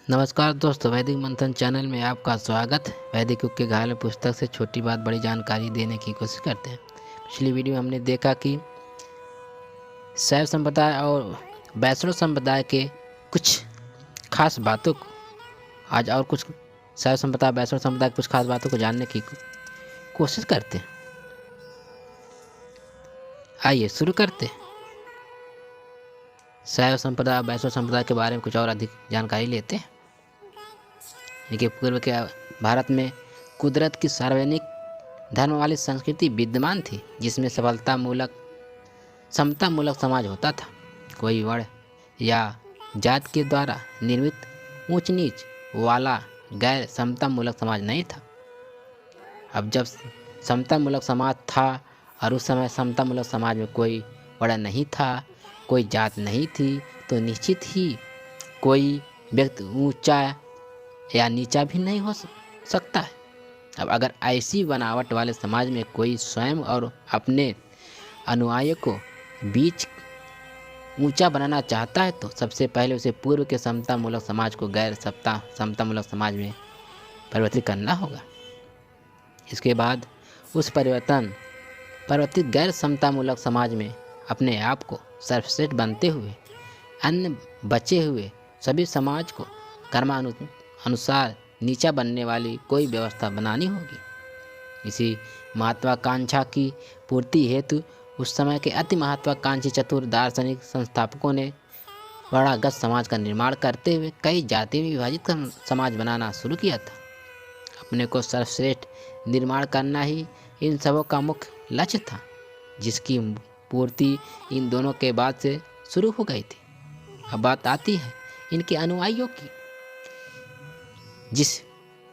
नमस्कार दोस्तों, वैदिक मंथन चैनल में आपका स्वागत है। वैदिक युग के घायल पुस्तक से छोटी बात बड़ी जानकारी देने की कोशिश करते हैं। पिछली वीडियो में हमने देखा कि शैव संप्रदाय और वैष्णव संप्रदाय के कुछ खास बातों को आज और कुछ शैव संप्रदाय वैष्णव संप्रदाय की कुछ खास बातों को जानने की कोशिश करते हैं। आइए शुरू करते हैं। शैव संप्रदाय वैष्णव संप्रदाय के बारे में कुछ और अधिक जानकारी लेते हैं। देखिए, पूर्व के भारत में कुदरत की सार्वजनिक धर्म वाली संस्कृति विद्यमान थी, जिसमें समतामूलक समाज होता था। कोई वर्ण या जात के द्वारा निर्मित ऊंच नीच वाला गैर समतामूलक समाज नहीं था। अब जब समतामूलक समाज था और उस समय समतामूलक समाज में कोई वर्ण नहीं था, कोई जात नहीं थी, तो निश्चित ही कोई व्यक्ति ऊंचा या नीचा भी नहीं हो सकता है। अब अगर ऐसी बनावट वाले समाज में कोई स्वयं और अपने अनुयायियों को बीच ऊंचा बनाना चाहता है, तो सबसे पहले उसे पूर्व के समतामूलक समाज को गैर समतामूलक समाज में परिवर्तित करना होगा। इसके बाद उस परिवर्तित गैर समतामूलक समाज में अपने आप को सर्वश्रेष्ठ बनते हुए अन्य बचे हुए सभी समाज को अनुसार नीचा बनने वाली कोई व्यवस्था बनानी होगी। इसी महत्वाकांक्षा की पूर्ति हेतु उस समय के अति महत्वाकांक्षी चतुर दार्शनिक संस्थापकों ने वर्णागत समाज का निर्माण करते हुए कई जातियों में विभाजित समाज बनाना शुरू किया था। अपने को सर्वश्रेष्ठ निर्माण करना ही इन सबों का मुख्य लक्ष्य था, जिसकी पूर्ति इन दोनों के बाद से शुरू हो गई थी। अब बात आती है इनके अनुयायियों की।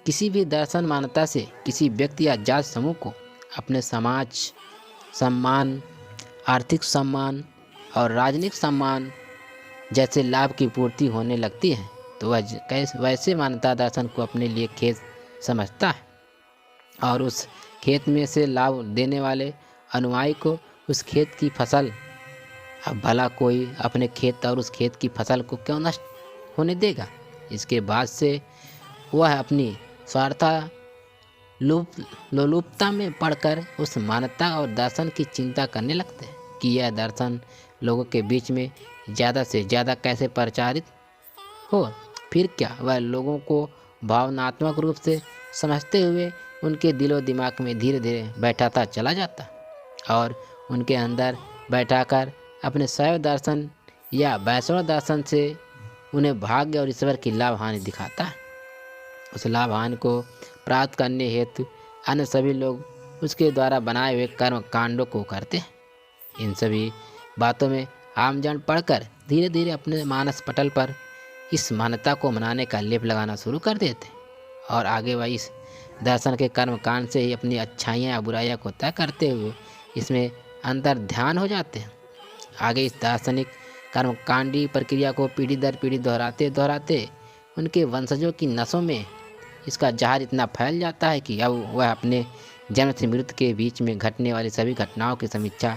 किसी भी दर्शन मान्यता से किसी व्यक्ति या जात समूह को अपने समाज सम्मान, आर्थिक सम्मान और राजनीतिक सम्मान जैसे लाभ की पूर्ति होने लगती है, तो वह वैसे मान्यता दर्शन को अपने लिए खेत समझता है और उस खेत में से लाभ देने वाले अनुयायी को उस खेत की फसल, अब भला कोई अपने खेत और उस खेत की फसल को क्यों नष्ट होने देगा। इसके बाद से वह अपनी स्वार्था लोलुपता में पड़कर उस मान्यता और दर्शन की चिंता करने लगते हैं कि यह दर्शन लोगों के बीच में ज़्यादा से ज़्यादा कैसे प्रचारित हो। फिर क्या वह लोगों को भावनात्मक रूप से समझते हुए उनके दिलो दिमाग में धीरे धीरे बैठाता चला जाता और उनके अंदर बैठाकर अपने शैव दर्शन या वैष्णव दर्शन से उन्हें भाग्य और ईश्वर की लाभ हानि दिखाता है। उस लाभ हानि को प्राप्त करने हेतु अन्य सभी लोग उसके द्वारा बनाए हुए कर्म कांडों को करते हैं। इन सभी बातों में आमजन पढ़कर धीरे धीरे अपने मानस पटल पर इस मान्यता को मनाने का लेप लगाना शुरू कर देते हैं और आगे वह इस दर्शन के कर्म कांड से ही अपनी अच्छाइयाँ या बुराइयाँ को तय करते हुए इसमें अंतर ध्यान हो जाते हैं। आगे इस दार्शनिक कर्मकांडी प्रक्रिया को पीढ़ी दर पीढ़ी दोहराते उनके वंशजों की नसों में इसका जहर इतना फैल जाता है कि अब वह अपने जन्म से मृत्यु के बीच में घटने वाली सभी घटनाओं की समीक्षा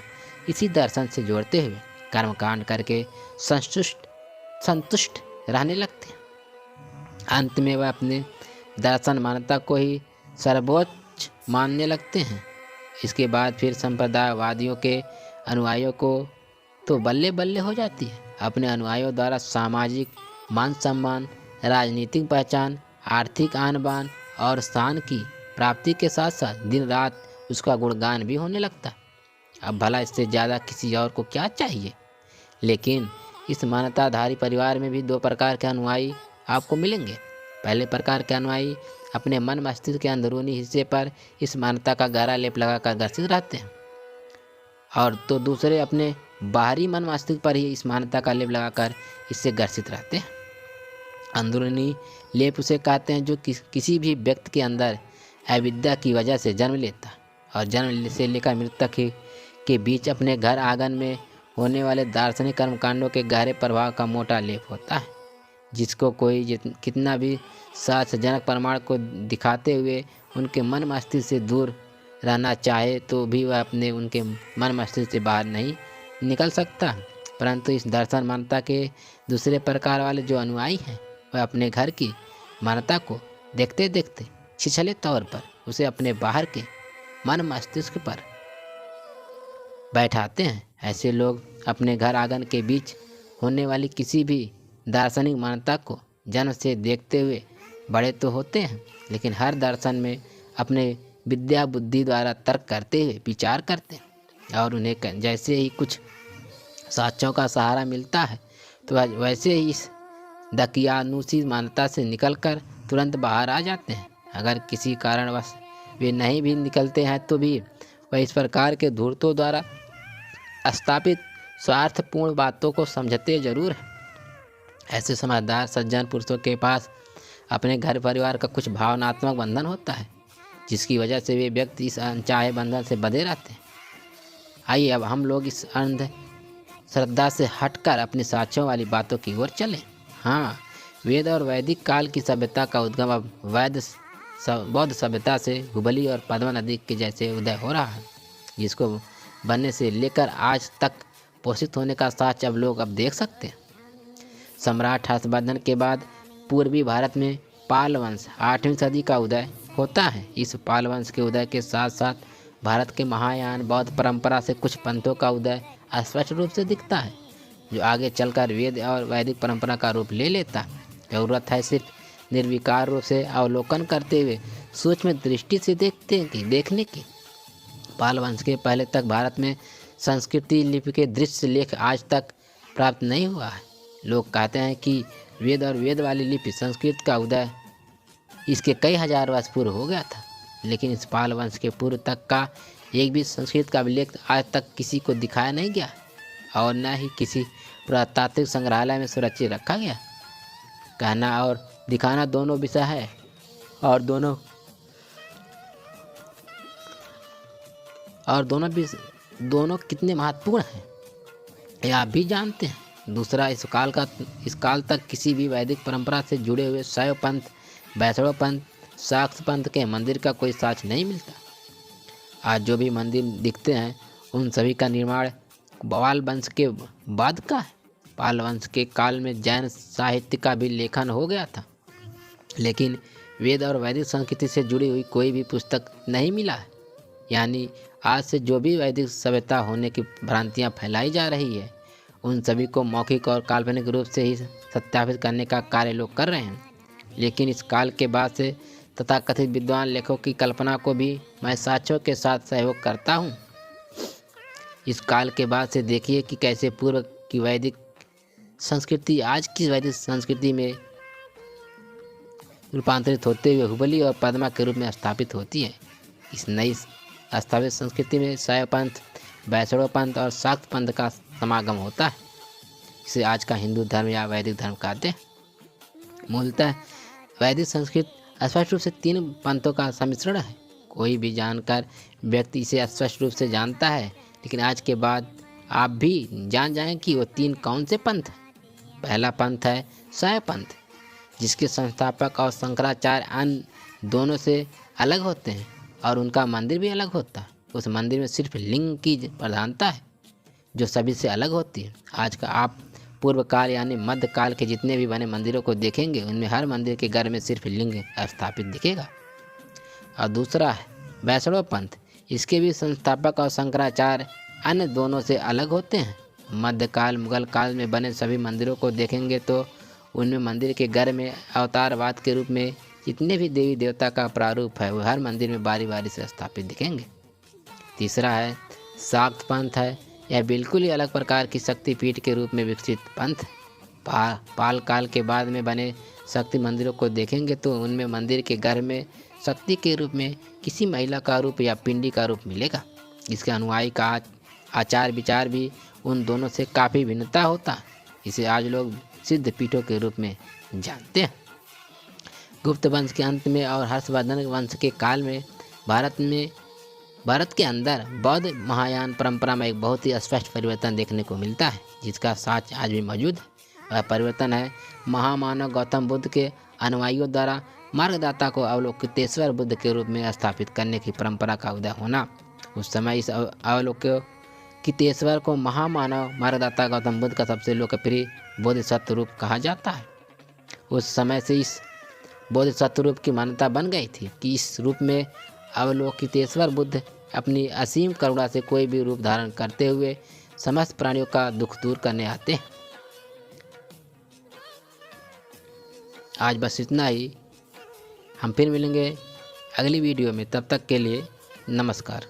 इसी दर्शन से जोड़ते हुए कर्मकांड करके संतुष्ट रहने लगते हैं। अंत में वह अपने दर्शन मान्यता को ही सर्वोच्च मानने लगते हैं। इसके बाद फिर संप्रदायवादियों के अनुयायियों को तो बल्ले बल्ले हो जाती है। अपने अनुयायियों द्वारा सामाजिक मान सम्मान, राजनीतिक पहचान, आर्थिक आन बान और स्थान की प्राप्ति के साथ साथ दिन रात उसका गुणगान भी होने लगता है। अब भला इससे ज़्यादा किसी और को क्या चाहिए। लेकिन इस मान्यताधारी परिवार में भी दो प्रकार के अनुयायी आपको मिलेंगे। पहले प्रकार के अनुयायी अपने मन मस्तिष्क के अंदरूनी हिस्से पर इस मान्यता का गहरा लेप लगाकर ग्रसित रहते हैं, और तो दूसरे अपने बाहरी मन मस्तिष्क पर ही इस मान्यता का लेप लगाकर इससे ग्रसित रहते हैं। अंदरूनी लेप उसे कहते हैं जो किसी भी व्यक्ति के अंदर अविद्या की वजह से जन्म लेता और जन्म से लेकर मृत्यु के बीच अपने घर आंगन में होने वाले दार्शनिक कर्मकांडों के गहरे प्रभाव का मोटा लेप होता है, जिसको कोई कितना भी साक्ष्यजनक प्रमाण को दिखाते हुए उनके मन मस्तिष्क से दूर रहना चाहे तो भी वह अपने उनके मन मस्तिष्क से बाहर नहीं निकल सकता। परंतु इस दर्शन मान्यता के दूसरे प्रकार वाले जो अनुयायी हैं वह अपने घर की मान्यता को देखते देखते छिछले तौर पर उसे अपने बाहर के मन मस्तिष्क पर बैठाते हैं। ऐसे लोग अपने घर आंगन के बीच होने वाली किसी भी दार्शनिक मान्यता को जन्म से देखते हुए बड़े तो होते हैं, लेकिन हर दर्शन में अपने विद्या बुद्धि द्वारा तर्क करते हुए विचार करते हैं और उन्हें जैसे ही कुछ साक्ष्यों का सहारा मिलता है तो वैसे ही इस दकियानुसी मान्यता से निकलकर तुरंत बाहर आ जाते हैं। अगर किसी कारणवश वे नहीं भी निकलते हैं तो भी वह इस प्रकार के धूर्तों द्वारा स्थापित स्वार्थपूर्ण बातों को समझते जरूर हैं। ऐसे समझदार सज्जन पुरुषों के पास अपने घर परिवार का कुछ भावनात्मक बंधन होता है, जिसकी वजह से वे व्यक्ति इस अनचाहे बंधन से बंधे रहते हैं। आइए अब हम लोग इस अंध श्रद्धा से हटकर अपनी साक्ष्यों वाली बातों की ओर चलें। हाँ, वेद और वैदिक काल की सभ्यता का उद्गम अब बौद्ध सभ्यता से हुबली और पद्मा नदी के जैसे उदय हो रहा है, जिसको बनने से लेकर आज तक पोषित होने का साक्ष्य अब लोग अब देख सकते हैं। सम्राट हर्षवर्धन के बाद पूर्वी भारत में पाल वंश 8वीं सदी का उदय होता है। इस पाल वंश के उदय के साथ साथ भारत के महायान बौद्ध परंपरा से कुछ पंथों का उदय स्पष्ट रूप से दिखता है, जो आगे चलकर वेद और वैदिक परंपरा का रूप ले लेता है। जरूरत है सिर्फ निर्विकार रूप से अवलोकन करते हुए सूक्ष्म दृष्टि से देखने की। पाल वंश के पहले तक भारत में संस्कृति लिपि के दृश्य लेख आज तक प्राप्त नहीं हुआ है। लोग कहते हैं कि वेद और वेद वाली लिपि संस्कृत का उदय इसके कई हजार वर्ष पूर्व हो गया था, लेकिन इस पाल वंश के पूर्व तक का एक भी संस्कृत का अभिलेख आज तक किसी को दिखाया नहीं गया और न ही किसी पुरातात्विक संग्रहालय में सुरक्षित रखा गया। कहना और दिखाना दोनों विषय है और दोनों कितने महत्वपूर्ण हैं यह आप भी जानते हैं। दूसरा, इस काल तक किसी भी वैदिक परंपरा से जुड़े हुए शैव पंथ, वैष्णव पंथ, शाक्त पंथ के मंदिर का कोई साक्ष्य नहीं मिलता। आज जो भी मंदिर दिखते हैं उन सभी का निर्माण पाल वंश के बाद का है। पाल वंश के काल में जैन साहित्य का भी लेखन हो गया था, लेकिन वेद और वैदिक संस्कृति से जुड़ी हुई कोई भी पुस्तक नहीं मिला है। यानी आज से जो भी वैदिक सभ्यता होने की भ्रांतियां फैलाई जा रही है, उन सभी को मौखिक और काल्पनिक रूप से ही सत्यापित करने का कार्य लोग कर रहे हैं। लेकिन इस काल के बाद से तथाकथित विद्वान लेखकों की कल्पना को भी मैं साक्ष्यों के साथ सहयोग करता हूँ। इस काल के बाद से देखिए कि कैसे पूर्व की वैदिक संस्कृति आज की वैदिक संस्कृति में रूपांतरित होते हुए हुबली और पद्मा के रूप में स्थापित होती है। इस नई स्थापित संस्कृति में शैव पंथ, वैष्णव पंथ और शाक्त पंथ का समागम होता है। इसे आज का हिंदू धर्म या वैदिक धर्म कहते हैं। मूलतः वैदिक संस्कृत स्पष्ट रूप से 3 पंथों का सम्मिश्रण है। कोई भी जानकर व्यक्ति इसे स्पष्ट रूप से जानता है, लेकिन आज के बाद आप भी जान जाएं कि वो 3 कौन से पंथ हैं। पहला पंथ है शैव पंथ, जिसके संस्थापक और शंकराचार्य अन्य दोनों से अलग होते हैं और उनका मंदिर भी अलग होता है। उस मंदिर में सिर्फ लिंग की प्रधानता है जो सभी से अलग होती है। आज का आप पूर्व काल यानी मध्य काल के जितने भी बने मंदिरों को देखेंगे, उनमें हर मंदिर के घर में सिर्फ लिंग स्थापित दिखेगा। और दूसरा है वैष्णव पंथ, इसके भी संस्थापक और शंकराचार्य अन्य दोनों से अलग होते हैं। मध्यकाल मुगल काल में बने सभी मंदिरों को देखेंगे तो उनमें मंदिर के घर में अवतारवाद के रूप में जितने भी देवी देवता का प्रारूप है, वो हर मंदिर में बारी बारी से स्थापित दिखेंगे। तीसरा है शाक्त पंथ है। यह बिल्कुल ही अलग प्रकार की शक्तिपीठ के रूप में विकसित पंथ। पाल काल के बाद में बने शक्ति मंदिरों को देखेंगे तो उनमें मंदिर के घर में शक्ति के रूप में किसी महिला का रूप या पिंडी का रूप मिलेगा। इसके अनुयायी का आचार विचार भी उन दोनों से काफ़ी भिन्नता होता है। इसे आज लोग सिद्ध पीठों के रूप में जानते हैं। गुप्त वंश के अंत में और हर्षवर्धन वंश के काल में भारत के अंदर बौद्ध महायान परंपरा में एक बहुत ही स्पष्ट परिवर्तन देखने को मिलता है, जिसका साक्ष्य आज भी मौजूद है। वह परिवर्तन है महामानव गौतम बुद्ध के अनुयायियों द्वारा मार्गदाता को अवलोकितेश्वर बुद्ध के रूप में स्थापित करने की परंपरा का उदय होना। उस समय इस अवलोकितेश्वर को महामानव मार्गदाता गौतम बुद्ध का सबसे लोकप्रिय बोधिसत्व रूप कहा जाता है। उस समय से इस बोधिसत्व रूप की मान्यता बन गई थी कि इस रूप में अवलोकितेश्वर बुद्ध अपनी असीम करुणा से कोई भी रूप धारण करते हुए समस्त प्राणियों का दुख दूर करने आते हैं। आज बस इतना ही। हम फिर मिलेंगे अगली वीडियो में, तब तक के लिए नमस्कार।